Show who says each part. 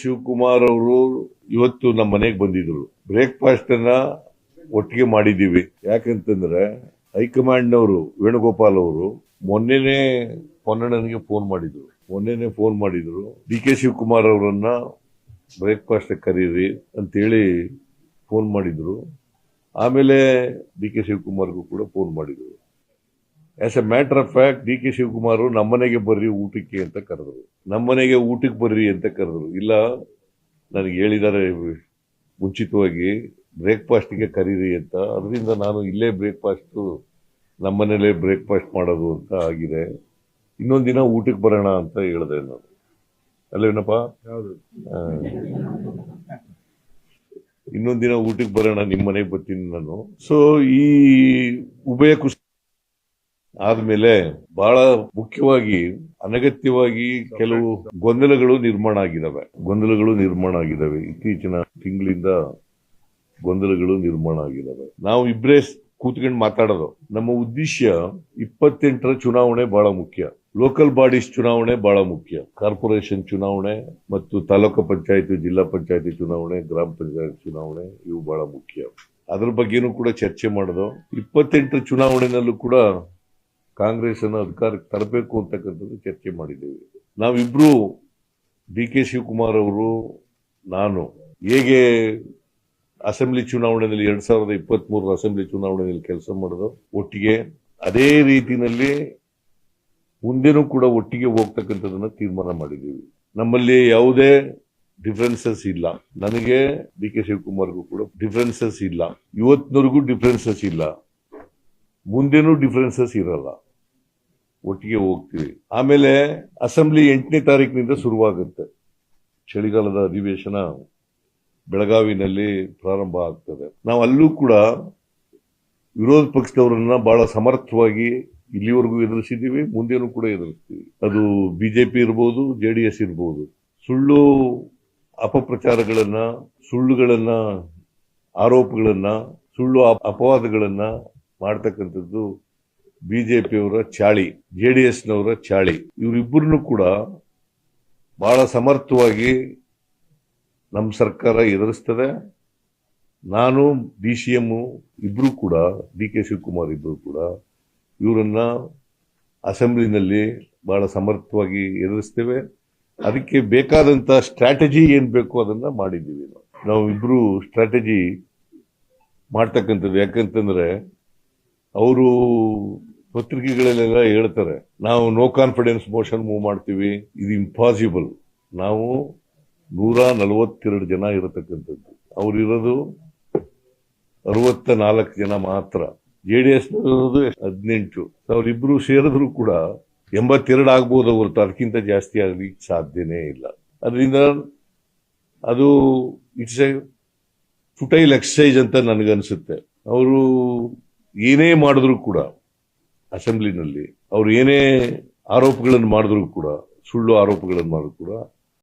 Speaker 1: ಶಿವಕುಮಾರ್ ಅವರು ಇವತ್ತು ನಮ್ಮ ಮನೆಗೆ ಬಂದಿದ್ರು. ಬ್ರೇಕ್ಫಾಸ್ಟ್ ಅನ್ನ ಒಟ್ಟಿಗೆ ಮಾಡಿದ್ದೀವಿ. ಯಾಕಂತಂದ್ರೆ ಹೈಕಮಾಂಡ್ನವರು ವೇಣುಗೋಪಾಲ್ ಅವರು ಮೊನ್ನೆನೆ ಪೊನ್ನಣ್ಣನಿಗೆ ಫೋನ್ ಮಾಡಿದ್ರು. ಡಿ ಕೆ ಶಿವಕುಮಾರ್ ಅವರನ್ನ ಬ್ರೇಕ್ಫಾಸ್ಟ್ ಕರೀರಿ ಅಂತೇಳಿ ಫೋನ್ ಮಾಡಿದ್ರು. ಆಮೇಲೆ ಡಿ ಕೆ ಶಿವಕುಮಾರ್ಗೂ ಕೂಡ ಫೋನ್ ಮಾಡಿದ್ರು. As A matter of fact D K Shivakumar ನಮ್ಮನೆಗೆ ಬರ್ರಿ ಊಟಕ್ಕೆ ಅಂತ ಕರೆದ್ರು. ನಮ್ಮನೆಗೆ ಊಟಕ್ಕೆ ಬರ್ರಿ ಅಂತ ಕರೆದ್ರು. ಇಲ್ಲ, ನನಗೆ ಹೇಳಿದ್ದಾರೆ ಮುಂಚಿತವಾಗಿ ಬ್ರೇಕ್ಫಾಸ್ಟ್ಗೆ ಕರೀರಿ ಅಂತ. ಅದರಿಂದ ನಾನು ಇಲ್ಲೇ ನಮ್ಮನೇಲೆ ಬ್ರೇಕ್ಫಾಸ್ಟ್ ಮಾಡೋದು ಅಂತ ಆಗಿದೆ. ಇನ್ನೊಂದು ದಿನ ಊಟಕ್ಕೆ ಬರೋಣ ಅಂತ ಹೇಳಿದೆ ನಾನು. ಅಲ್ಲೇನಪ್ಪ? ಇನ್ನೊಂದು ದಿನ ಊಟಕ್ಕೆ ಬರೋಣ, ನಿಮ್ಮ ಮನೆಗೆ ಬರ್ತೀನಿ ನಾನು. ಸೊ ಈ ಉಭಯ ಕುಸ್ ಆದ್ಮೇಲೆ ಬಹಳ ಮುಖ್ಯವಾಗಿ ಅನಗತ್ಯವಾಗಿ ಕೆಲವು ಗೊಂದಲಗಳು ನಿರ್ಮಾಣ ಆಗಿದಾವೆ. ಇತ್ತೀಚಿನ ತಿಂಗಳಿಂದ ಗೊಂದಲಗಳು ನಿರ್ಮಾಣ ಆಗಿದಾವೆ. ನಾವು ಇಬ್ಬರೇ ಕೂತ್ಕೊಂಡು ಮಾತಾಡೋದು. ನಮ್ಮ ಉದ್ದೇಶ 28ರ ಚುನಾವಣೆ ಬಹಳ ಮುಖ್ಯ. ಲೋಕಲ್ ಬಾಡೀಸ್ ಚುನಾವಣೆ ಬಹಳ ಮುಖ್ಯ. ಕಾರ್ಪೊರೇಷನ್ ಚುನಾವಣೆ ಮತ್ತು ತಾಲೂಕು ಪಂಚಾಯತಿ, ಜಿಲ್ಲಾ ಪಂಚಾಯತಿ ಚುನಾವಣೆ, ಗ್ರಾಮ ಪಂಚಾಯತ್ ಚುನಾವಣೆ ಇವು ಬಹಳ ಮುಖ್ಯ. ಅದ್ರ ಬಗ್ಗೆನೂ ಕೂಡ ಚರ್ಚೆ ಮಾಡೋದು. 28ರ ಚುನಾವಣೆನಲ್ಲೂ ಕೂಡ ಕಾಂಗ್ರೆಸ್ ಅನ್ನು ಅಧಿಕಾರಕ್ಕೆ ತರಬೇಕು ಅಂತಕ್ಕಂಥದ್ದು ಚರ್ಚೆ ಮಾಡಿದ್ದೇವೆ. ನಾವಿಬ್ರು ಡಿ ಕೆ ಶಿವಕುಮಾರ್ ಅವರು, ನಾನು ಹೇಗೆ ಅಸೆಂಬ್ಲಿ ಚುನಾವಣೆಯಲ್ಲಿ 2023 ಅಸೆಂಬ್ಲಿ ಚುನಾವಣೆಯಲ್ಲಿ ಕೆಲಸ ಮಾಡೋದು ಒಟ್ಟಿಗೆ, ಅದೇ ರೀತಿಯಲ್ಲಿ ಮುಂದೆನೂ ಕೂಡ ಒಟ್ಟಿಗೆ ಹೋಗ್ತಕ್ಕಂಥದನ್ನ ತೀರ್ಮಾನ ಮಾಡಿದ್ದೀವಿ. ನಮ್ಮಲ್ಲಿ ಯಾವುದೇ ಡಿಫರೆನ್ಸಸ್ ಇಲ್ಲ. ನನಗೆ ಡಿ ಕೆ ಶಿವಕುಮಾರ್ಗೂ ಕೂಡ ಡಿಫರೆನ್ಸಸ್ ಇಲ್ಲ. ಇವತ್ತಿನವರೆಗೂ ಡಿಫರೆನ್ಸಸ್ ಇಲ್ಲ. ಮುಂದೇನೂ ಡಿಫರೆನ್ಸಸ್ ಇರಲ್ಲ. ಒಟ್ಟಿಗೆ ಹೋಗ್ತೀವಿ. ಆಮೇಲೆ ಅಸೆಂಬ್ಲಿ 8ನೇ ತಾರೀಕಿನಿಂದ ಶುರುವಾಗುತ್ತೆ. ಚಳಿಗಾಲದ ಅಧಿವೇಶನ ಬೆಳಗಾವಿನಲ್ಲಿ ಪ್ರಾರಂಭ ಆಗ್ತದೆ. ನಾವು ಅಲ್ಲೂ ಕೂಡ ವಿರೋಧ ಪಕ್ಷದವರನ್ನ ಬಹಳ ಸಮರ್ಥವಾಗಿ ಇಲ್ಲಿವರೆಗೂ ಎದುರಿಸಿದ್ದೀವಿ, ಮುಂದೇನೂ ಕೂಡ ಎದುರಿಸ್ತೀವಿ. ಅದು ಬಿಜೆಪಿ ಇರ್ಬೋದು, ಜೆಡಿಎಸ್ ಇರ್ಬೋದು. ಸುಳ್ಳು ಅಪಪ್ರಚಾರಗಳನ್ನ, ಸುಳ್ಳುಗಳನ್ನ, ಆರೋಪಗಳನ್ನ, ಸುಳ್ಳು ಅಪವಾದಗಳನ್ನ ಮಾಡ್ತಕ್ಕಂಥದ್ದು ಬಿಜೆಪಿಯವರ ಚಾಳಿ, ಜೆಡಿಎಸ್ನವರ ಚಾಳಿ. ಇವರಿಬ್ಬರನ್ನು ಕೂಡ ಬಹಳ ಸಮರ್ಥವಾಗಿ ನಮ್ಮ ಸರ್ಕಾರ ಎದುರಿಸ್ತದೆ. ನಾನು, DCM ಇಬ್ರು ಕೂಡ, ಡಿ ಕೆ ಶಿವಕುಮಾರ್ ಇಬ್ರು ಕೂಡ ಇವರನ್ನ ಅಸೆಂಬ್ಲಿನಲ್ಲಿ ಬಹಳ ಸಮರ್ಥವಾಗಿ ಎದುರಿಸ್ತೇವೆ. ಅದಕ್ಕೆ ಬೇಕಾದಂತ ಸ್ಟ್ರಾಟಜಿ ಏನ್ ಬೇಕು ಅದನ್ನ ಮಾಡಿದ್ದೀವಿ. ನಾವು ಇಬ್ರು ಸ್ಟ್ರಾಟಜಿ ಮಾಡ್ತಕ್ಕಂಥದ್ದು. ಯಾಕಂತಂದ್ರೆ ಅವರು ಪತ್ರಿಕೆಗಳಲ್ಲೆಲ್ಲ ಹೇಳ್ತಾರೆ, ನಾವು ನೋ ಕಾನ್ಫಿಡೆನ್ಸ್ ಮೋಷನ್ ಮೂವ್ ಮಾಡ್ತೀವಿ. ಇದು ಇಂಪಾಸಿಬಲ್. ನಾವು 142 ಜನ ಇರತಕ್ಕಂಥದ್ದು, ಅವರಿರೋದು 64 ಜನ ಮಾತ್ರ. ಜೆಡಿಎಸ್ 18. ಅವರಿಬ್ರು ಸೇರಿದ್ರು ಕೂಡ 82 ಆಗ್ಬೋದು ಹೊರತು ಅದಕ್ಕಿಂತ ಜಾಸ್ತಿ ಆಗ್ಲಿಕ್ಕೆ ಸಾಧ್ಯನೇ ಇಲ್ಲ. ಅದರಿಂದ ಅದು ಇಟ್ಸ್ ಎ ಫುಟೈಲ್ ಎಕ್ಸರ್ಸೈಸ್ ಅಂತ ನನಗನ್ಸುತ್ತೆ. ಅವರು ಏನೇ ಮಾಡಿದ್ರು ಕೂಡ ಅಸೆಂಬ್ಲಿನಲ್ಲಿ, ಅವ್ರು ಏನೇ ಆರೋಪಗಳನ್ನು ಮಾಡಿದ್ರು ಕೂಡ, ಸುಳ್ಳು ಆರೋಪಗಳನ್ನು ಮಾಡಿದ್ರು ಕೂಡ